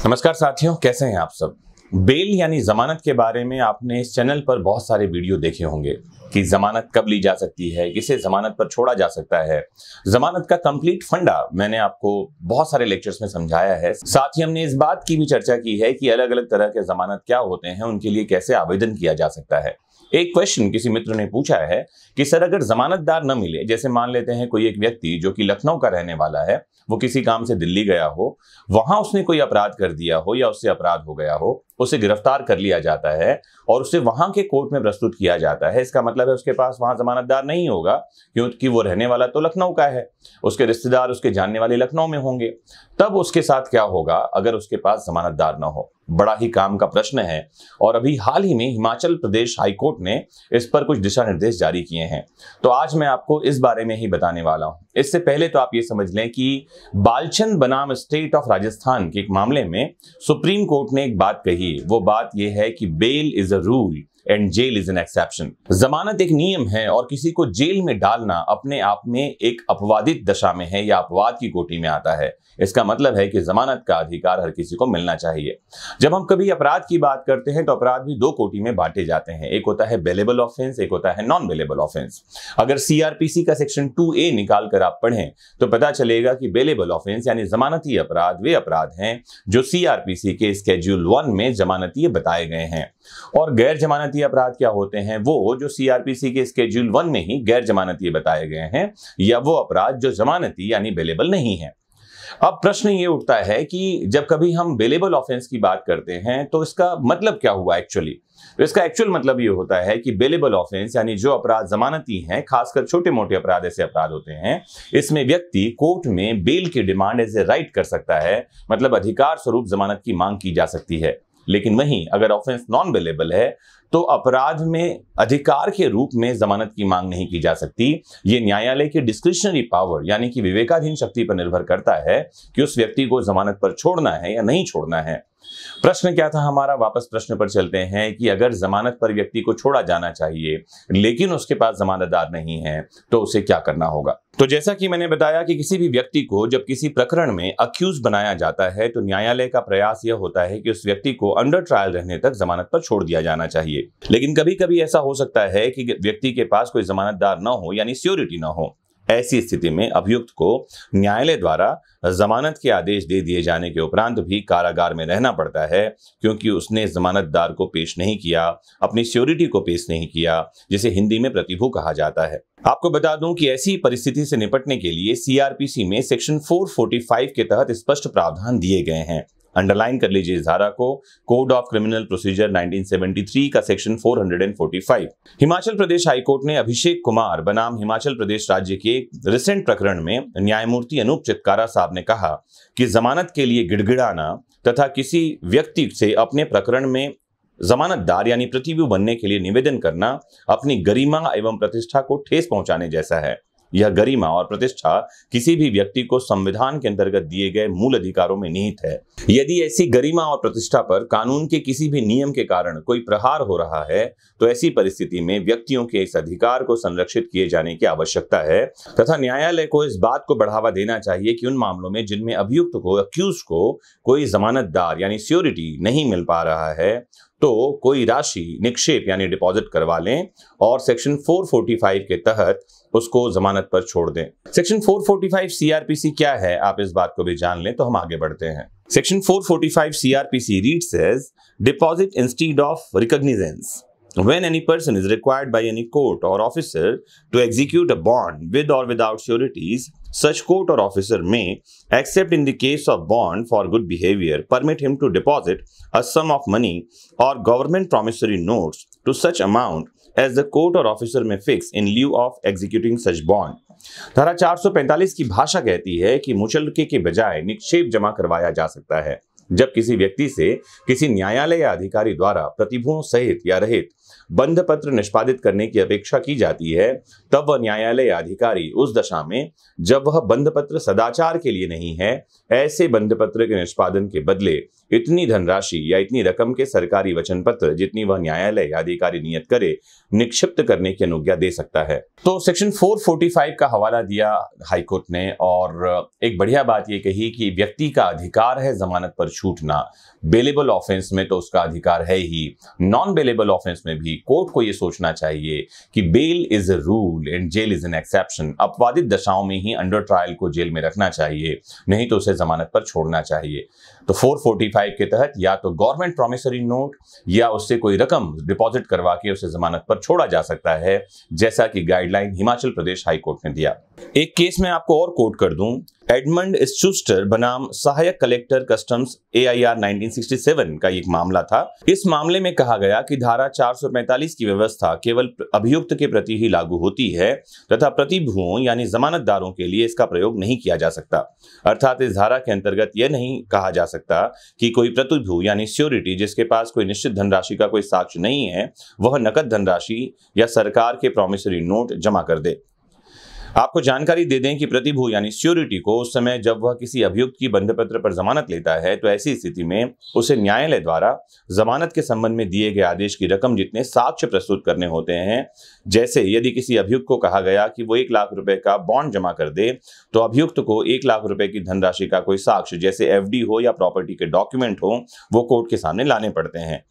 नमस्कार साथियों, कैसे हैं आप सब। बेल यानी जमानत के बारे में आपने इस चैनल पर बहुत सारे वीडियो देखे होंगे कि जमानत कब ली जा सकती है, किसे जमानत पर छोड़ा जा सकता है। जमानत का कंप्लीट फंडा मैंने आपको बहुत सारे लेक्चर्स में समझाया है। साथ ही हमने इस बात की भी चर्चा की है कि अलग अलग तरह के जमानत क्या होते हैं, उनके लिए कैसे आवेदन किया जा सकता है। एक क्वेश्चन किसी मित्र ने पूछा है कि सर, अगर जमानतदार न मिले, जैसे मान लेते हैं कोई एक व्यक्ति जो कि लखनऊ का रहने वाला है, वो किसी काम से दिल्ली गया हो, वहां उसने कोई अपराध कर दिया हो या उससे अपराध हो गया हो, उसे गिरफ्तार कर लिया जाता है और उसे वहां के कोर्ट में प्रस्तुत किया जाता है। इसका मतलब है उसके पास वहां जमानतदार नहीं होगा, क्योंकि वो रहने वाला तो लखनऊ का है, उसके रिश्तेदार उसके जानने वाले लखनऊ में होंगे। तब उसके साथ क्या होगा अगर उसके पास जमानतदार न हो? बड़ा ही काम का प्रश्न है और अभी हाल ही में हिमाचल प्रदेश हाईकोर्ट ने इस पर कुछ दिशा निर्देश जारी किए हैं। तो आज मैं आपको इस बारे में ही बताने वाला हूं। इससे पहले तो आप ये समझ लें कि बालचंद बनाम स्टेट ऑफ राजस्थान के एक मामले में सुप्रीम कोर्ट ने एक बात कही। वो बात यह है कि bail is a rule and jail is an exception. जमानत एक नियम है और किसी को जेल में डालना अपने आप में एक अपवादित दशा में है या अपवाद की कोटि में आता है। इसका मतलब है कि जमानत का अधिकार हर किसी को मिलना चाहिए। जब हम कभी अपराध की बात करते हैं तो अपराध भी दो कोटि में बांटे जाते हैं। एक होता है बेलेबल ऑफेंस, एक होता है नॉन बेलेबल ऑफेंस। अगर सीआरपीसी का सेक्शन 2A निकाल कर आप पढ़ें तो पता चलेगा कि बेलेबल ऑफेंस यानी जमानती अपराध वे अपराध हैं जो सीआरपीसी के स्केड्यूल 1 में जमानतीय बताए गए हैं। और गैर जमानती अपराध क्या होते हैं? वो जो सीआरपीसी के स्केड्यूल 1 में ही गैर जमानती बताए गए हैं या वो अपराध जो जमानती यानी बेलेबल नहीं है। अब प्रश्न ये उठता है कि जब कभी हम बेलेबल ऑफेंस की बात करते हैं तो इसका मतलब क्या हुआ एक्चुअली? तो इसका एक्चुअल मतलब ये होता है कि बेलेबल ऑफेंस यानी जो अपराध जमानती हैं, खासकर छोटे मोटे अपराध ऐसे अपराध होते हैं, इसमें व्यक्ति कोर्ट में बेल की डिमांड एज ए राइट कर सकता है, मतलब अधिकार स्वरूप जमानत की मांग की जा सकती है। लेकिन वहीं अगर ऑफेंस नॉन बेलेबल है तो अपराध में अधिकार के रूप में जमानत की मांग नहीं की जा सकती। ये न्यायालय की डिस्क्रिशनरी पावर यानी कि विवेकाधीन शक्ति पर निर्भर करता है कि उस व्यक्ति को जमानत पर छोड़ना है या नहीं छोड़ना है। प्रश्न क्या था हमारा? वापस प्रश्न पर चलते हैं कि अगर जमानत पर व्यक्ति को छोड़ा जाना चाहिए लेकिन उसके पास जमानतदार नहीं है तो उसे क्या करना होगा? तो जैसा कि मैंने बताया कि किसी भी व्यक्ति को जब किसी प्रकरण में अक्यूज बनाया जाता है तो न्यायालय का प्रयास यह होता है कि उस व्यक्ति को अंडर ट्रायल रहने तक जमानत पर छोड़ दिया जाना चाहिए। लेकिन कभी कभी ऐसा हो सकता है कि व्यक्ति के पास कोई जमानतदार न हो यानी श्योरिटी न हो। ऐसी स्थिति में अभियुक्त को न्यायालय द्वारा जमानत के आदेश दे दिए जाने के उपरांत भी कारागार में रहना पड़ता है, क्योंकि उसने जमानतदार को पेश नहीं किया, अपनी श्योरिटी को पेश नहीं किया, जिसे हिंदी में प्रतिभू कहा जाता है। आपको बता दूं कि ऐसी परिस्थिति से निपटने के लिए सीआरपीसी में सेक्शन 445 के तहत स्पष्ट प्रावधान दिए गए हैं। अंडरलाइन कर लीजिए इस धारा को, कोड ऑफ क्रिमिनल प्रोसीजर 1973 का सेक्शन 445। हिमाचल प्रदेश हाईकोर्ट ने अभिषेक कुमार बनाम हिमाचल प्रदेश राज्य के रिसेंट प्रकरण में न्यायमूर्ति अनूप चित्कारा साहब ने कहा कि जमानत के लिए गिड़गिड़ाना तथा किसी व्यक्ति से अपने प्रकरण में जमानतदार यानी प्रतिभू बनने के लिए निवेदन करना अपनी गरिमा एवं प्रतिष्ठा को ठेस पहुंचाने जैसा है। यह गरिमा और प्रतिष्ठा किसी भी व्यक्ति को संविधान के अंतर्गत दिए गए मूल अधिकारों में निहित है। यदि ऐसी गरिमा और प्रतिष्ठा पर कानून के किसी भी नियम के कारण कोई प्रहार हो रहा है तो ऐसी परिस्थिति में व्यक्तियों के इस अधिकार को संरक्षित किए जाने की आवश्यकता है तथा न्यायालय को इस बात को बढ़ावा देना चाहिए कि उन मामलों में जिनमें अभियुक्त को, अक्यूज को कोई जमानतदार यानी श्योरिटी नहीं मिल पा रहा है तो कोई राशि निक्षेप यानी डिपॉजिट करवा लें और सेक्शन 445 के तहत उसको जमानत पर छोड़ दें। सेक्शन 445 सीआरपीसी क्या है, आप इस बात को भी जान लें तो हम आगे बढ़ते हैं। Section 445 CrPC reads as deposit instead of recognizance. When any person is required by any court or officer to execute a bond with or without sureties, such court or officer may, except in the case of bond for good behavior, permit him to deposit a sum of money or government promissory notes to such amount as the court or officer may fix in lieu of executing such bond. धारा 445 की भाषा कहती है कि मुचलके के बजाय निक्षेप जमा करवाया जा सकता है जब किसी व्यक्ति से किसी न्यायालय या अधिकारी द्वारा प्रतिभूओं सहित या रहित बंध पत्र निष्पादित करने की अपेक्षा की जाती है, तब वह न्यायालय अधिकारी उस दशा में जब वह बंध पत्र सदाचार के लिए नहीं है, ऐसे बंध पत्र के निष्पादन के बदले इतनी धनराशि या इतनी रकम के सरकारी वचन पत्र जितनी वह न्यायालय अधिकारी नियत करे, निक्षिप्त करने की अनुज्ञा दे सकता है। तो सेक्शन 445 का हवाला दिया हाईकोर्ट ने और एक बढ़िया बात यह कही कि व्यक्ति का अधिकार है जमानत पर छूटना। बेलेबल ऑफेंस में तो उसका अधिकार है ही, नॉन बेलेबल ऑफेंस में भी कोर्ट को यह सोचना चाहिए कि bail is a rule and jail is an exception. अपवादित दशाओं में ही अंडर ट्रायल को जेल में रखना चाहिए, नहीं तो उसे जमानत पर छोड़ना चाहिए। तो 445 के तहत या तो गवर्नमेंट प्रॉमिसरी नोट या उससे कोई रकम डिपॉजिट करवा के उसे जमानत पर छोड़ा जा सकता है, जैसा कि guideline Himachal Pradesh high court ने दिया। एक केस में आपको और कोट कर दूं, एडमंड शूस्टर बनाम सहायक कलेक्टर कस्टम्स AIR 1967 का एक मामला था। इस मामले में कहा गया कि धारा 445 की व्यवस्था केवल अभियुक्त के प्रति ही लागू होती है तथा प्रतिभुओं यानी जमानतदारों के लिए इसका प्रयोग नहीं किया जा सकता। अर्थात इस धारा के अंतर्गत यह नहीं कहा जा सकता कि कोई प्रतिभु यानी श्योरिटी जिसके पास कोई निश्चित धनराशि का कोई साक्ष्य नहीं है, वह नकद धनराशि या सरकार के प्रॉमिसरी नोट जमा कर दे। आपको जानकारी दे दें कि प्रतिभू यानी श्योरिटी को उस समय जब वह किसी अभियुक्त की बंध पत्र पर जमानत लेता है तो ऐसी स्थिति में उसे न्यायालय द्वारा जमानत के संबंध में दिए गए आदेश की रकम जितने साक्ष्य प्रस्तुत करने होते हैं, जैसे यदि किसी अभियुक्त को कहा गया कि वो 1 लाख रुपए का बॉन्ड जमा कर दे, तो अभियुक्त को 1 लाख रुपए की धनराशि का कोई साक्ष्य जैसे FD हो या प्रॉपर्टी के डॉक्यूमेंट हो, वो कोर्ट के सामने लाने पड़ते हैं।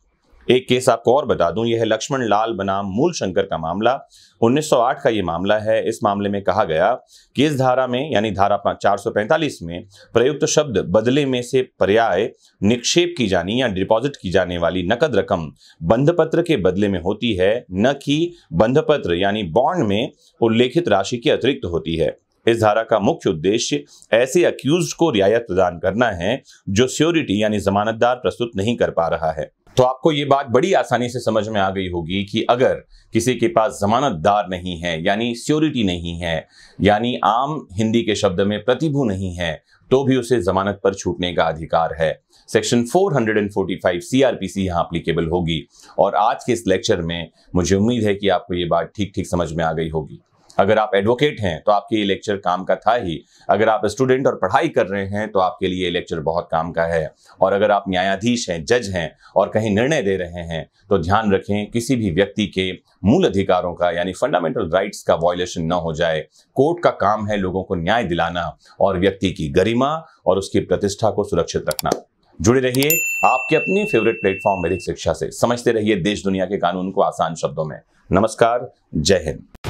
एक केस आपको और बता दूं, यह लक्ष्मण लाल बनाम मूल शंकर का मामला 1908 का ये मामला है। इस मामले में कहा गया कि इस धारा में यानी धारा 445 में प्रयुक्त शब्द बदले में से पर्याय निक्षेप की जानी या डिपॉजिट की जाने वाली नकद रकम बंधपत्र के बदले में होती है, न कि बंधपत्र यानी बॉन्ड में उल्लेखित राशि के अतिरिक्त होती है। इस धारा का मुख्य उद्देश्य ऐसे अक्यूज्ड को रियायत प्रदान करना है जो श्योरिटी यानी जमानतदार प्रस्तुत नहीं कर पा रहा है। तो आपको ये बात बड़ी आसानी से समझ में आ गई होगी कि अगर किसी के पास जमानतदार नहीं है यानी श्योरिटी नहीं है, यानी आम हिंदी के शब्द में प्रतिभू नहीं है, तो भी उसे जमानत पर छूटने का अधिकार है। सेक्शन 445 CRPC यहाँ एप्लीकेबल होगी। और आज के इस लेक्चर में मुझे उम्मीद है कि आपको ये बात ठीक ठीक समझ में आ गई होगी। अगर आप एडवोकेट हैं तो आपके ये लेक्चर काम का था ही, अगर आप स्टूडेंट और पढ़ाई कर रहे हैं तो आपके लिए ये लेक्चर बहुत काम का है, और अगर आप न्यायाधीश हैं, जज हैं और कहीं निर्णय दे रहे हैं तो ध्यान रखें किसी भी व्यक्ति के मूल अधिकारों का यानी फंडामेंटल राइट्स का वायलेशन न हो जाए। कोर्ट का काम है लोगों को न्याय दिलाना और व्यक्ति की गरिमा और उसकी प्रतिष्ठा को सुरक्षित रखना। जुड़े रहिए आपके अपने फेवरेट प्लेटफॉर्म वैदिक शिक्षा से। समझते रहिए देश दुनिया के कानून को आसान शब्दों में। नमस्कार, जय हिंद।